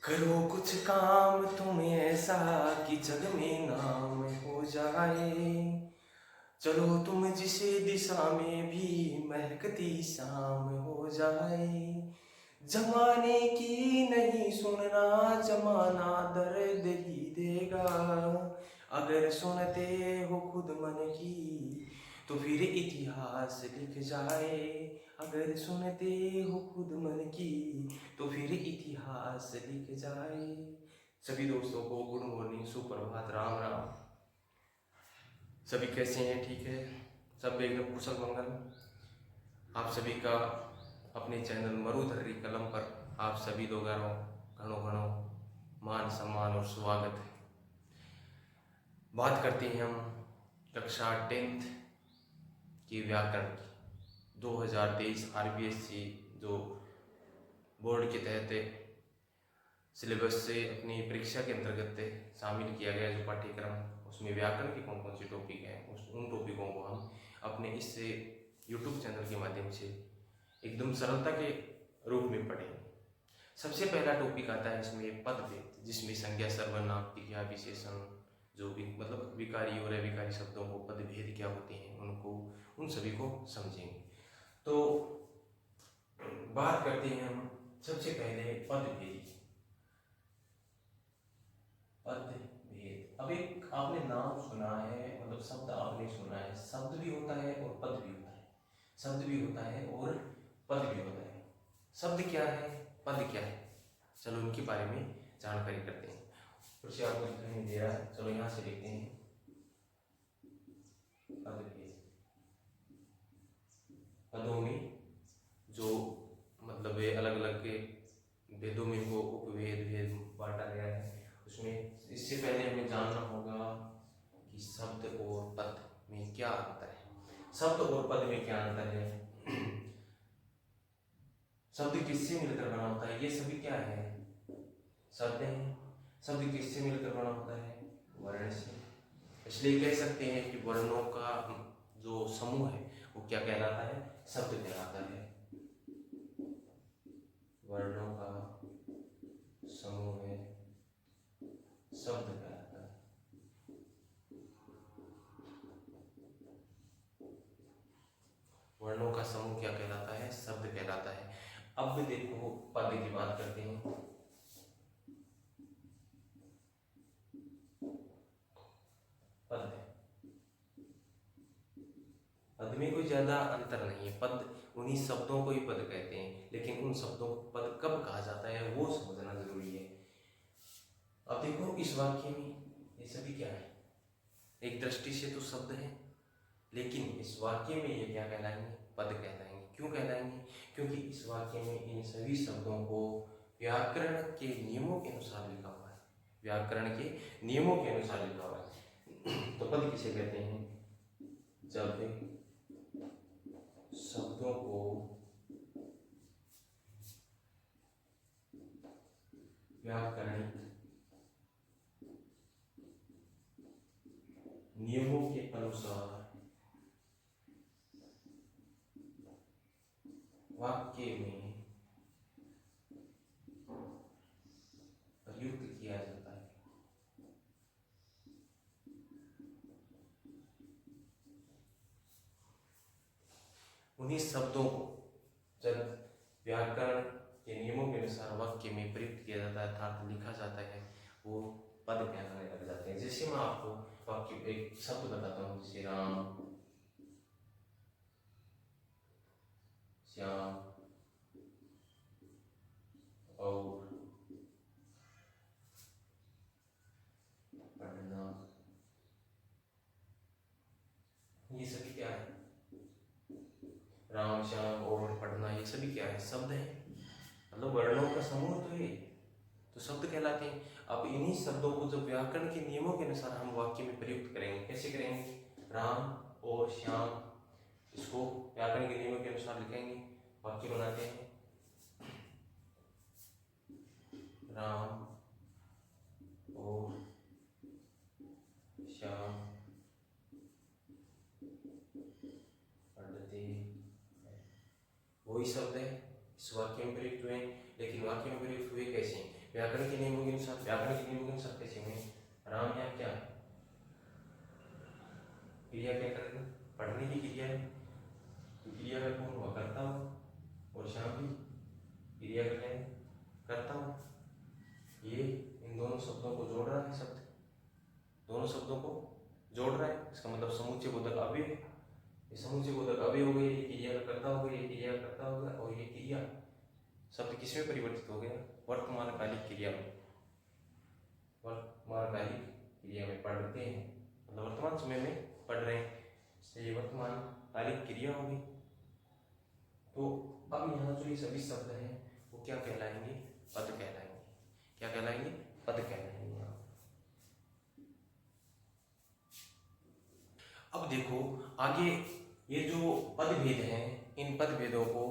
करो कुछ काम तुम ऐसा कि जग में नाम हो जाए। चलो तुम जिस दिशा में भी महकती शाम हो जाए। जमाने की नहीं सुनना, जमाना दर्द ही देगा। अगर सुनते हो खुद मन की तो फिर इतिहास लिख जाए। अगर सुनते हो खुद मन की तो फिर इतिहास लिख जाए। सभी दोस्तों को गुड मॉर्निंग, सुप्रभात, राम राम। सभी कैसे हैं? ठीक है? सब एकदम कुशल मंगल। आप सभी का अपने चैनल मरुधर्री कलम पर आप सभी लोगों घणो घणो मान सम्मान और स्वागत है। बात करते हैं हम कक्षा 10th की व्याकरण की। 2023 RBSC जो बोर्ड के तहत सिलेबस से अपनी परीक्षा के अंतर्गत शामिल किया गया जो पाठ्यक्रम, उसमें व्याकरण के कौन कौन से टॉपिक हैं, उन टॉपिकों को हम अपने इस यूट्यूब चैनल के माध्यम से एकदम सरलता के रूप में पढ़ेंगे। सबसे पहला टॉपिक आता है इसमें पदभेद, जिसमें संज्ञा, सर्वनाम, क्रिया, विशेषण, जो भी मतलब विकारी और अविकारी शब्दों को पदभेद क्या होते हैं उनको, उन सभी को समझेंगे। तो बात करते हैं हम सबसे पहले पदभेद। पदभेद, अब एक आपने नाम सुना है, मतलब शब्द आपने सुना है, शब्द भी होता है और पद भी होता है। शब्द भी होता है और पद भी होता है। शब्द क्या है, पद क्या है, चलो उनके बारे में जानकारी करते हैं। कुछ आपको दिखाई नहीं दे रहा है, चलो यहाँ से देखते हैं। पदभेद, पदों में जो मतलब अलग अलग के भेदों में को उपभेद भेद बांटा गया है, उसमें इससे पहले हमें जानना होगा कि शब्द और पद में क्या अंतर है। शब्द और पद में क्या अंतर है? शब्द किससे मिलकर बना होता है? ये सभी क्या है? शब्द हैं। शब्द किससे मिलकर बना होता है? वर्ण से। इसलिए कह सकते हैं कि वर्णों का जो समूह है वो क्या कहलाता है? शब्द कहलाता है। वर्णों का समूह है, शब्द कहलाता है। वर्णों का समूह क्या कहलाता है? शब्द कहलाता है। अब देखो पद की बात करते हैं। पद, पद में कोई ज्यादा अंतर नहीं है। पद उन्हीं शब्दों को ही पद कहते हैं, लेकिन उन शब्दों को पद कब कहा जाता है वो समझना जरूरी है। अब देखो इस वाक्य में ये सभी क्या है? एक दृष्टि से तो शब्द है, लेकिन इस वाक्य में ये क्या कहलाएंगे? पद कहलाएंगे। क्यों कहलाएंगे? क्योंकि इस वाक्य में इन सभी शब्दों को व्याकरण के नियमों के अनुसार लिखा हुआ है। व्याकरण के नियमों के अनुसार लिखा हुआ है। तो पद किसे कहते हैं? जब शब्दों को व्याकरणिक नियमों के अनुसार वाक्य में प्रयुक्त किया जाता है। उन्हीं शब्दों को जब व्याकरण के नियमों के अनुसार वाक्य में प्रयुक्त किया जाता है, अर्थात लिखा जाता है, वो पद कहलाने लग जाते हैं। जैसे मैं आपको वाक्य एक शब्द बताता हूँ, जैसे राम, श्याम और पढ़ना, ये सभी क्या है? राम, श्याम और पढ़ना, ये सभी क्या है? शब्द है। मतलब वर्णों का समूह तो है, तो शब्द कहलाते हैं। अब इन्हीं शब्दों को जब व्याकरण के नियमों के अनुसार हम वाक्य में प्रयुक्त करेंगे, कैसे करेंगे? राम और श्याम, इसको व्याकरण के नियमों के अनुसार लिखेंगे, वाक्य बनाते हैं। राम और श्याम पढ़ते हैं, वही शब्द है, इस वाक्य में प्रयुक्त हुए। लेकिन वाक्य में प्रयुक्त हुए कैसे? व्याकरण के नियमों के अनुसार, व्याकरण के नियमों के अनुसार कैसे होंगे? राम यहाँ क्या है? क्रिया क्या करेगा? पढ़ने की क्रिया है, तो क्रिया का कौन हुआ? करता हूँ, और श्याम भी क्रिया का क्या है? करता हूँ। ये इन दोनों शब्दों को जोड़ रहा है, शब्द दोनों शब्दों को जोड़ रहा है, इसका मतलब समुच्चय बोधक अव्यय। ये समुच्चय बोधक अव्यय हो गए, ये क्रिया का करता हो गया, ये क्रिया का करता हो गया, और ये क्रिया शब्द किसमें परिवर्तित हो गया? वर्तमानकालिक क्रिया में। वर्तमानकालिक क्रिया में पढ़ते हैं, मतलब वर्तमान समय में पढ़ रहे हैं, इसलिए वर्तमानकालिक क्रिया होगी। तो अब यहाँ जो ये सभी शब्द हैं वो क्या कहलाएंगे? पद कहलाएंगे। क्या कहलाएंगे? पद कहलाएंगे। अब देखो आगे, ये जो पद भेद हैं, इन पद भेदों को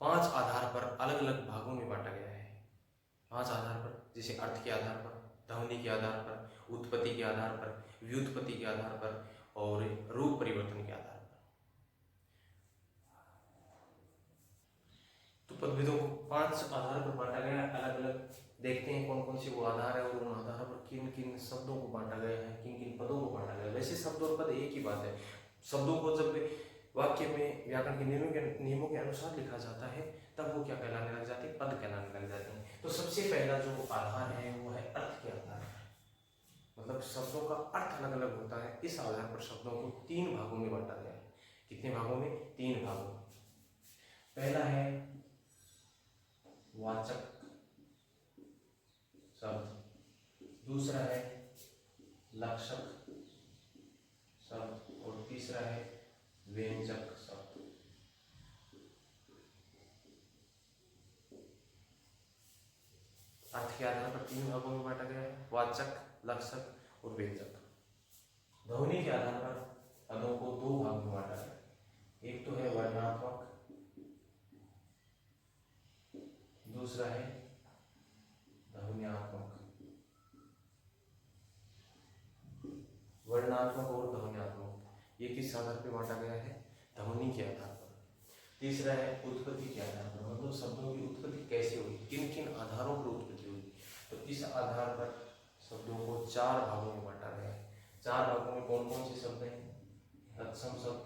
5 आधार पर अलग अलग भागों में बांटा गया है। 5 आधार पर, जैसे अर्थ के आधार पर, ध्वनि के आधार पर, उत्पत्ति के आधार पर, व्युत्पत्ति के आधार पर, और रूप परिवर्तन के आधार पर। तो पदभेदों को 5 आधार पर बांटा गया है। अलग अलग देखते हैं कौन कौन से वो आधार है, और उन आधारों पर किन किन शब्दों को बांटा गया है, किन किन पदों को बांटा गया है। वैसे शब्द और पद एक ही बात है। शब्दों को जब वाक्य में व्याकरण के नियमों के अनुसार लिखा जाता है, तब वो क्या कहलाने लग जाते हैं? पद कहलाने लग जाते हैं। तो सबसे पहला जो आधार है वो है अर्थ के आधार, मतलब शब्दों का अर्थ अलग अलग होता है। इस आधार पर शब्दों को 3 भागों में बांटा गया है। कितने भागों में? 3 भागों में। पहला है वाचक शब्द, दूसरा है लक्षक शब्द, और तीसरा है व्यंजक शब्द। अर्थ के आधार पर 3 भागों में बांटा गया है, वाचक, लक्षक और व्यंजक। ध्वनि के आधार पर पदों को 2 भागों में बांटा गया है। एक तो है वर्णात्मक, दूसरा है ध्वन्यात्मक। वर्णात्मक और ध्वन्यात्मक ये किस आधार पर बांटा गया है? ध्वनि के आधार पर। तीसरा है उत्पत्ति के आधार पर, मतलब शब्दों की उत्पत्ति कैसे हुई, किन किन आधारों पर उत्पत्ति हुई। तो इस आधार पर शब्दों को 4 भागों में बांटा गया है। 4 भागों में कौन कौन से शब्द हैं? तत्सम शब्द,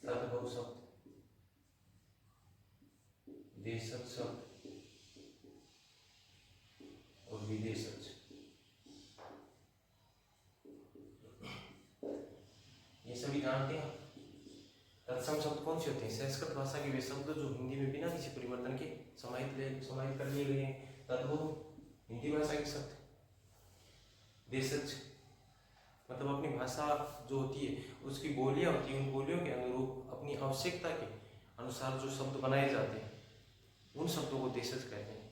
तद्भव शब्द, देशज शब्द और विदेशज। ये सभी जानते हैं। तत्सम शब्द कौन से होते हैं? संस्कृत भाषा के वे शब्द जो हिंदी में बिना किसी परिवर्तन के समाहित कर लिए गए हैं। तद्भव हिंदी भाषा के शब्द। देशज मतलब अपनी भाषा जो होती है उसकी बोलियां होती हैं, उन बोलियों के अनुरूप अपनी आवश्यकता के अनुसार जो शब्द बनाए जाते हैं उन शब्दों को देशज कहते हैं।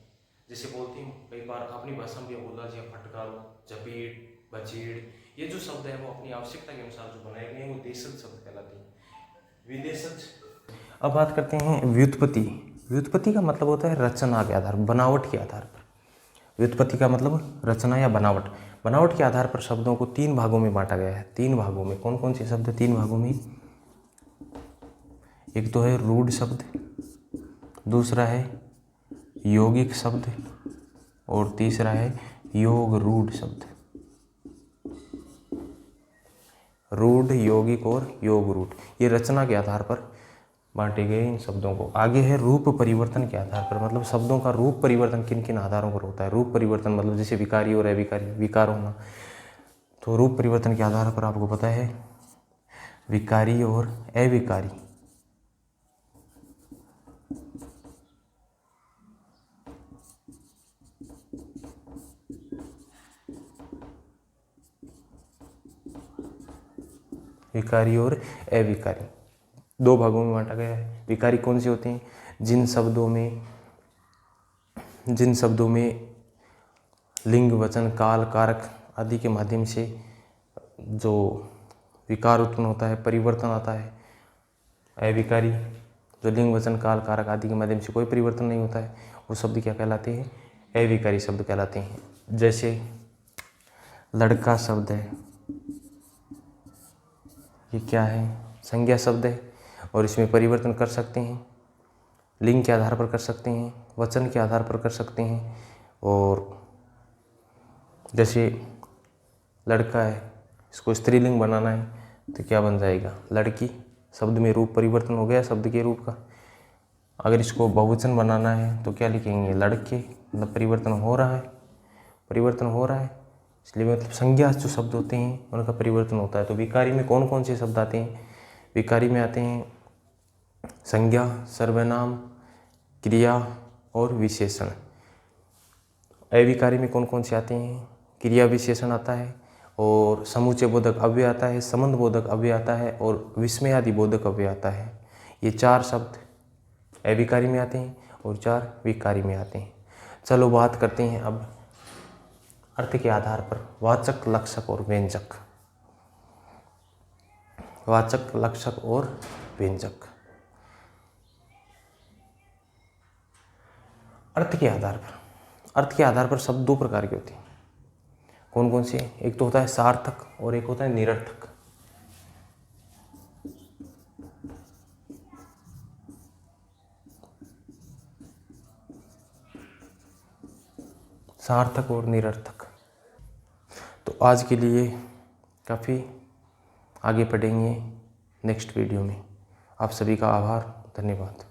जैसे बोलते हैं कई बार अपनी भाषा में बोला जाए फटकारो, चपेट, बचेड़, ये जो शब्द है वो अपनी आवश्यकता के अनुसार जो बनाए गए हैं वो देशज शब्द कहलाते हैं। विदेशज। अब बात करते हैं व्युत्पत्ति। व्युत्पत्ति का मतलब होता है रचना के आधार, बनावट के आधार पर। व्युत्पत्ति का मतलब रचना या बनावट। बनावट के आधार पर शब्दों को 3 भागों में बांटा गया है। 3 भागों में कौन कौन से शब्द? 3 भागों में एक तो है रूढ़ शब्द, दूसरा है यौगिक शब्द, और तीसरा है योग रूढ़ शब्द। रूढ़, यौगिक और योग रूढ़, ये रचना के आधार पर बांटे गए इन शब्दों को। आगे है रूप परिवर्तन के आधार पर, मतलब शब्दों का रूप परिवर्तन किन किन आधारों पर होता है। रूप परिवर्तन मतलब जैसे विकारी और अविकारी, विकार होना। तो रूप परिवर्तन के आधार पर आपको पता है विकारी और अविकारी। विकारी और अविकारी 2 भागों में बांटा गया है। विकारी कौन से होते हैं? जिन शब्दों में लिंग, वचन, काल, कारक आदि के माध्यम से जो विकार उत्पन्न होता है, परिवर्तन आता है। अविकारी जो लिंग, वचन, काल, कारक आदि के माध्यम से कोई परिवर्तन नहीं होता है, वो शब्द क्या कहलाते हैं? अविकारी शब्द कहलाते हैं। जैसे लड़का शब्द है, ये क्या है? संज्ञा शब्द है और इसमें परिवर्तन कर सकते हैं। लिंग के आधार पर कर सकते हैं, वचन के आधार पर कर सकते हैं। और जैसे लड़का है, इसको स्त्रीलिंग बनाना है तो क्या बन जाएगा, लड़की। शब्द में रूप परिवर्तन हो गया शब्द के रूप का। अगर इसको बहुवचन बनाना है तो क्या लिखेंगे, लड़के, मतलब परिवर्तन हो रहा है, परिवर्तन हो रहा है, इसलिए मतलब संज्ञा जो शब्द होते हैं उनका परिवर्तन होता है। तो विकारी में कौन कौन से शब्द आते हैं, विकारी में आते हैं संज्ञा, सर्वनाम, क्रिया और विशेषण। अविकारी में कौन कौन से आते हैं, क्रिया विशेषण आता है, और समुच्चय बोधक अव्यय आता है, संबंध बोधक अव्यय आता है, और विस्मयादि बोधक अव्यय आता है। ये 4 शब्द अविकारी में आते हैं और 4 विकारी में आते हैं। चलो बात करते हैं अब अर्थ के आधार पर वाचक, लक्षक और व्यंजक। वाचक, लक्षक और व्यंजक। अर्थ के आधार पर, अर्थ के आधार पर शब्द 2 प्रकार के होते हैं। कौन कौन से, एक तो होता है सार्थक और एक होता है निरर्थक। सार्थक और निरर्थक। तो आज के लिए काफ़ी, आगे पढ़ेंगे नेक्स्ट वीडियो में। आप सभी का आभार, धन्यवाद।